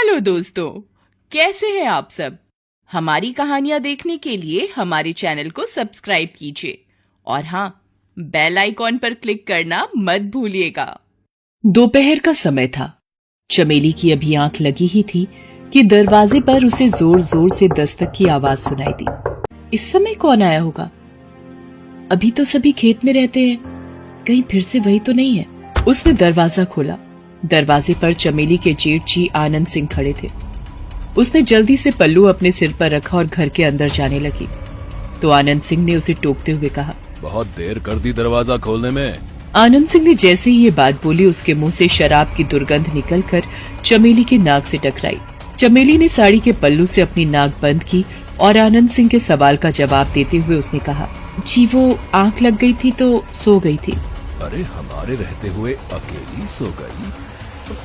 Hello दोस्तों, कैसे हैं आप सब। हमारी कहानियां देखने के लिए हमारे चैनल को सब्सक्राइब कीजिए और हाँ, बेल आइकॉन पर क्लिक करना मत भूलिएगा। दोपहर का समय था। चमेली की अभी आंख लगी ही थी कि दरवाजे पर उसे जोर जोर से दस्तक की आवाज सुनाई दी। इस समय कौन आया होगा? अभी तो सभी खेत में रहते हैं, कहीं फिर से वही तो नहीं है। उसने दरवाजा खोला। दरवाजे पर चमेली के जेठ जी आनंद सिंह खड़े थे। उसने जल्दी से पल्लू अपने सिर पर रखा और घर के अंदर जाने लगी तो आनंद सिंह ने उसे टोकते हुए कहा, बहुत देर कर दी दरवाजा खोलने में। आनंद सिंह ने जैसे ही ये बात बोली, उसके मुंह से शराब की दुर्गंध निकलकर चमेली के नाक से टकराई। चमेली ने साड़ी के पल्लू से अपनी नाक बंद की और आनंद सिंह के सवाल का जवाब देते हुए उसने कहा, जी वो आंख लग गई थी तो सो गई थी। अरे हमारे रहते हुए अकेली सो गई,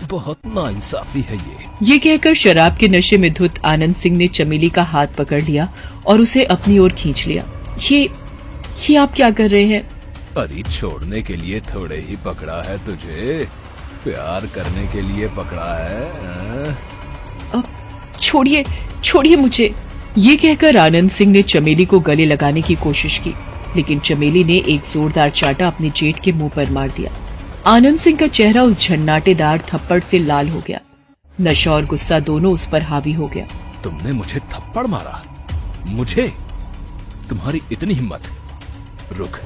बहुत नाइंसाफी है ये कहकर शराब के नशे में धुत आनंद सिंह ने चमेली का हाथ पकड़ लिया और उसे अपनी ओर खींच लिया। ये आप क्या कर रहे हैं? अरे छोड़ने के लिए थोड़े ही पकड़ा है तुझे, प्यार करने के लिए पकड़ा है। छोड़िए मुझे। ये कहकर आनंद सिंह ने चमेली को गले लगाने की कोशिश की, लेकिन चमेली ने एक जोरदार चाटा अपने जेठ के मुंह पर मार दिया। आनंद सिंह का चेहरा उस झन्नाटेदार थप्पड़ से लाल हो गया। नशा और गुस्सा दोनों उस पर हावी हो गया। तुमने मुझे थप्पड़ मारा? मुझे? तुम्हारी इतनी हिम्मत? रुक,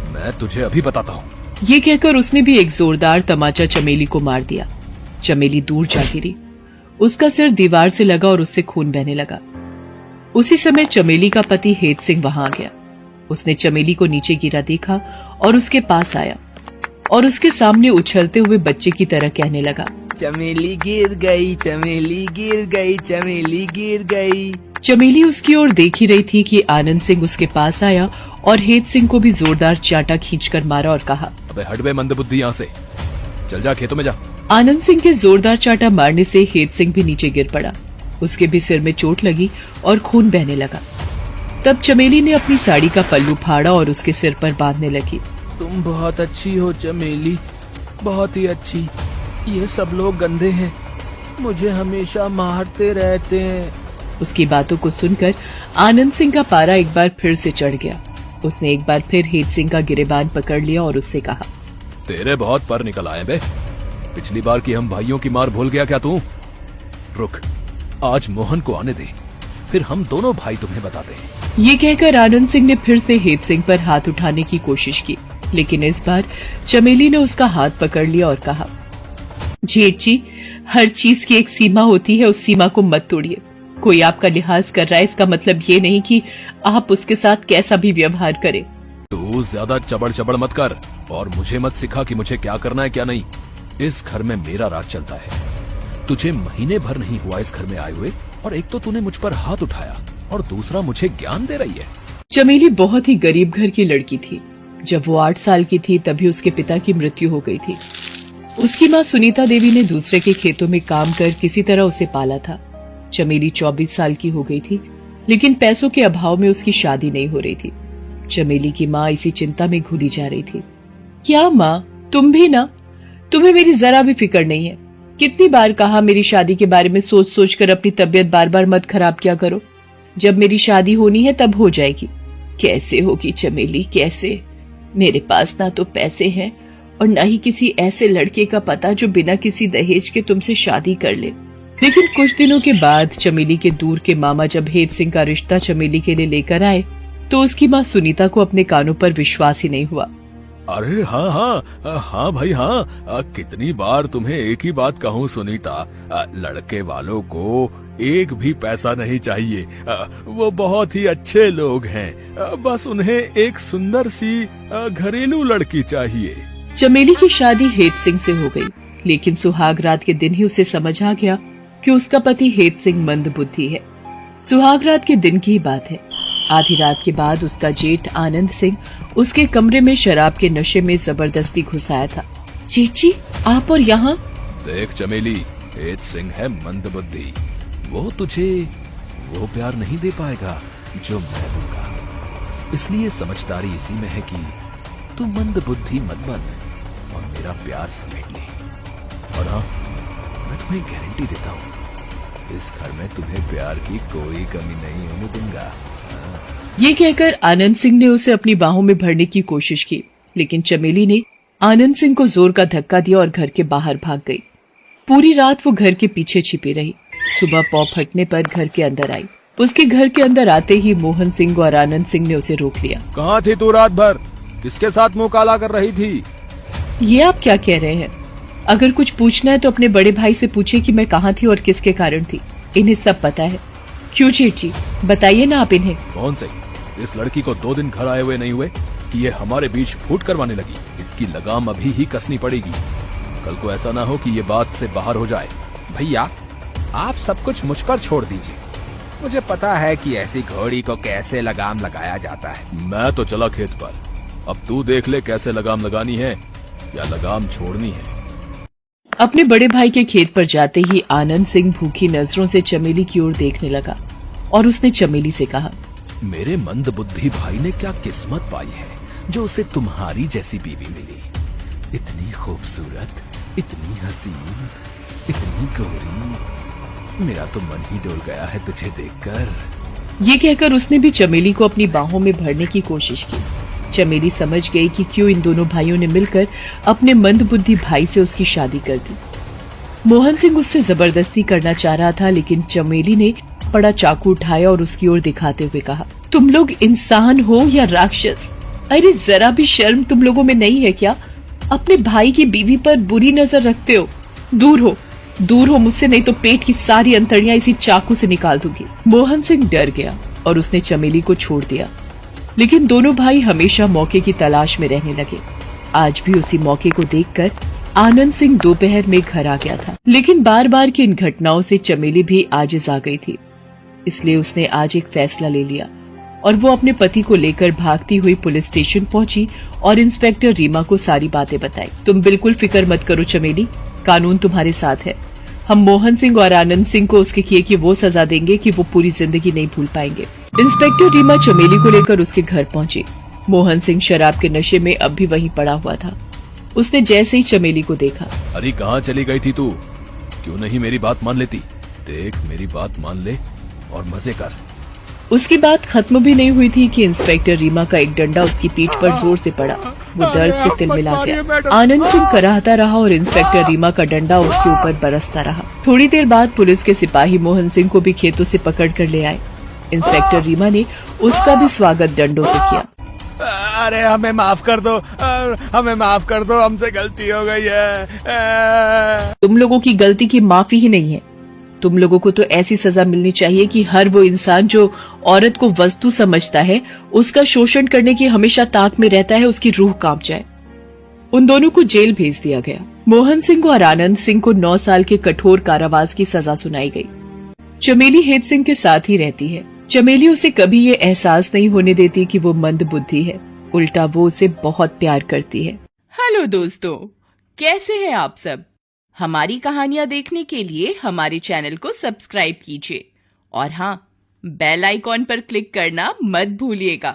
मैं तुझे अभी बताता हूँ। ये कहकर उसने भी एक जोरदार तमाचा चमेली को मार दिया। चमेली दूर जा गिरी। उसका सिर दीवार से लगा और उससे खून बहने लगा। उसी समय चमेली का पति हेत सिंह वहां आ गया। उसने चमेली को नीचे गिरा देखा और उसके पास आया और उसके सामने उछलते हुए बच्चे की तरह कहने लगा, चमेली गिर गई, चमेली गिर गई, चमेली गिर गई। चमेली उसकी ओर देख ही रही थी कि आनंद सिंह उसके पास आया और हेत सिंह को भी जोरदार चाटा खींचकर मारा और कहा, अबे हट बे मंदबुद्धि, यहाँ से चल जा, खेतों में जा। आनंद सिंह के जोरदार चाटा मारने से हेत सिंह भी नीचे गिर पड़ा। उसके भी सिर में चोट लगी और खून बहने लगा। तब चमेली ने अपनी साड़ी का पल्लू फाड़ा और उसके सिर पर बांधने लगी। तुम बहुत अच्छी हो चमेली, बहुत ही अच्छी। ये सब लोग गंदे हैं, मुझे हमेशा मारते रहते हैं। उसकी बातों को सुनकर आनंद सिंह का पारा एक बार फिर से चढ़ गया। उसने एक बार फिर हेत सिंह का गिरेबान पकड़ लिया और उससे कहा, तेरे बहुत पर निकल आए बे। पिछली बार की हम भाइयों की मार भूल गया क्या तू? रुक, आज मोहन को आने दे, फिर हम दोनों भाई तुम्हें बताते हैं। ये कहकर आनंद सिंह ने फिर से हेत सिंह पर हाथ उठाने की कोशिश की, लेकिन इस बार चमेली ने उसका हाथ पकड़ लिया और कहा, जेठ जी, हर चीज की एक सीमा होती है, उस सीमा को मत तोड़िए। कोई आपका लिहाज कर रहा है, इसका मतलब ये नहीं कि आप उसके साथ कैसा भी व्यवहार करें। तू ज्यादा चबड़ मत कर और मुझे मत सिखा कि मुझे क्या करना है क्या नहीं। इस घर में मेरा राज चलता है। तुझे महीने भर नहीं हुआ इस घर में आए हुए और एक तो तूने मुझ पर हाथ उठाया और दूसरा मुझे ज्ञान दे रही है। चमेली बहुत ही गरीब घर की लड़की थी। जब वो 8 साल की थी तभी उसके पिता की मृत्यु हो गई थी। उसकी माँ सुनीता देवी ने दूसरे के खेतों में काम कर किसी तरह उसे पाला था। चमेली 24 साल की हो गई थी, लेकिन पैसों के अभाव में उसकी शादी नहीं हो रही थी। चमेली की माँ इसी चिंता में घुली जा रही थी। क्या माँ, तुम भी ना? तुम्हें मेरी जरा भी फिक्र नहीं है। कितनी बार कहा मेरी शादी के बारे में सोच सोच कर अपनी तबीयत बार बार मत खराब किया करो। जब मेरी शादी होनी है तब हो जाएगी। कैसे होगी चमेली, कैसे? मेरे पास ना तो पैसे हैं और न ही किसी ऐसे लड़के का पता जो बिना किसी दहेज के तुमसे शादी कर ले। लेकिन कुछ दिनों के बाद चमेली के दूर के मामा जब हेत सिंह का रिश्ता चमेली के लिए लेकर आए तो उसकी माँ सुनीता को अपने कानों पर विश्वास ही नहीं हुआ। अरे हाँ भाई हाँ, कितनी बार तुम्हें एक ही बात कहूँ सुनीता, लड़के वालों को एक भी पैसा नहीं चाहिए। वो बहुत ही अच्छे लोग हैं, बस उन्हें एक सुंदर सी घरेलू लड़की चाहिए। चमेली की शादी हेत सिंह से हो गई, लेकिन सुहाग रात के दिन ही उसे समझ आ गया कि उसका पति हेत सिंह मंदबुद्धि है। सुहाग रात के दिन की ही बात है। आधी रात के बाद उसका जेठ आनंद सिंह उसके कमरे में शराब के नशे में जबरदस्ती घुस आया था। जेठ जी, आप और यहाँ? देख चमेली, हेत सिंह है मंदबुद्धि। वो तुझे वो प्यार नहीं दे पाएगा जो मैं दूंगा। इसलिए समझदारी इसी में है कि तू मंदबुद्धि मत बन और मेरा प्यार समेट ले। और हाँ, मैं तुम्हें गारंटी देता हूँ इस घर में तुम्हें प्यार की कोई कमी नहीं होने दूंगा। ये कहकर आनंद सिंह ने उसे अपनी बाहों में भरने की कोशिश की, लेकिन चमेली ने आनंद सिंह को जोर का धक्का दिया और घर के बाहर भाग गई। पूरी रात वो घर के पीछे छिपी रही। सुबह पौ फटने पर घर के अंदर आई। उसके घर के अंदर आते ही मोहन सिंह और आनंद सिंह ने उसे रोक लिया। कहाँ थी तू रात भर? किसके साथ मुंह काला कर रही थी? ये आप क्या कह रहे हैं? अगर कुछ पूछना है तो अपने बड़े भाई से पूछिए कि मैं कहाँ थी और किसके कारण थी। इन्हें सब पता है। क्यों जेठ जी, बताइए ना आप इन्हें। कौन से? इस लड़की को 2 दिन घर आए हुए नहीं हुए कि ये हमारे बीच फूट करवाने लगी। इसकी लगाम अभी ही कसनी पड़ेगी। कल को ऐसा ना हो कि ये बात से बाहर हो जाए। भैया, आप सब कुछ मुझ पर छोड़ दीजिए। मुझे पता है कि ऐसी घोड़ी को कैसे लगाम लगाया जाता है। मैं तो चला खेत पर। अब तू देख ले कैसे लगाम लगानी है या लगाम छोड़नी है। अपने बड़े भाई के खेत पर जाते ही आनंद सिंह भूखी नजरों से चमेली की ओर देखने लगा और उसने चमेली से कहा, मेरे मंदबुद्धि भाई ने क्या किस्मत पाई है जो उसे तुम्हारी जैसी बीवी मिली। इतनी खूबसूरत, इतनी हसीन, इतनी गोरी। मेरा तो मन ही डोल गया है तुझे देखकर। ये कहकर उसने भी चमेली को अपनी बाहों में भरने की कोशिश की। चमेली समझ गई कि क्यों इन दोनों भाइयों ने मिलकर अपने मंदबुद्धि भाई से उसकी शादी कर दी। मोहन सिंह उससे जबरदस्ती करना चाह रहा था, लेकिन चमेली ने बड़ा चाकू उठाया और उसकी ओर दिखाते हुए कहा, तुम लोग इंसान हो या राक्षस? अरे जरा भी शर्म तुम लोगों में नहीं है क्या? अपने भाई की बीवी पर बुरी नजर रखते हो। दूर हो मुझसे, नहीं तो पेट की सारी अंतड़ियां इसी चाकू से निकाल दूंगी। मोहन सिंह डर गया और उसने चमेली को छोड़ दिया, लेकिन दोनों भाई हमेशा मौके की तलाश में रहने लगे। आज भी उसी मौके को देखकर आनंद सिंह दोपहर में घर आ गया था, लेकिन बार बार की इन घटनाओं से चमेली भी आजिज आ गई थी। इसलिए उसने आज एक फैसला ले लिया और वो अपने पति को लेकर भागती हुई पुलिस स्टेशन पहुंची और इंस्पेक्टर रीमा को सारी बातें बताई। तुम बिल्कुल फिक्र मत करो चमेली, कानून तुम्हारे साथ है। हम मोहन सिंह और आनंद सिंह को उसके किए की वो सजा देंगे कि वो पूरी जिंदगी नहीं भूल पाएंगे। इंस्पेक्टर रीमा चमेली को लेकर उसके घर पहुंची। मोहन सिंह शराब के नशे में अब भी वहीं पड़ा हुआ था। उसने जैसे ही चमेली को देखा, अरे कहाँ चली गई थी तू? क्यों नहीं मेरी बात मान लेती? देख, मेरी बात मान ले और मजे कर। उसकी बात खत्म भी नहीं हुई थी कि इंस्पेक्टर रीमा का एक डंडा उसकी पीठ पर जोर से पड़ा। वो दर्द से तिलमिला गया। आनंद सिंह कराहता रहा और इंस्पेक्टर रीमा का डंडा उसके ऊपर बरसता रहा। थोड़ी देर बाद पुलिस के सिपाही मोहन सिंह को भी खेतों से पकड़ कर ले आए। इंस्पेक्टर रीमा ने उसका भी स्वागत डंडों से किया। अरे हमें माफ कर दो, हमें माफ कर दो, हमसे गलती हो गई है। तुम लोगों की गलती की माफी ही नहीं है। तुम लोगों को तो ऐसी सजा मिलनी चाहिए कि हर वो इंसान जो औरत को वस्तु समझता है, उसका शोषण करने की हमेशा ताक में रहता है, उसकी रूह कांप जाए। उन दोनों को जेल भेज दिया गया। मोहन सिंह और आनंद सिंह को 9 साल के कठोर कारावास की सजा सुनाई गई। चमेली हेत सिंह के साथ ही रहती है। चमेली उसे कभी ये एहसास नहीं होने देती कि वो मंद बुद्धि है, उल्टा वो उसे बहुत प्यार करती है। हेलो दोस्तों, कैसे हैं आप सब? हमारी कहानियां देखने के लिए हमारे चैनल को सब्सक्राइब कीजिए और हाँ, बेल आइकॉन पर क्लिक करना मत भूलिएगा।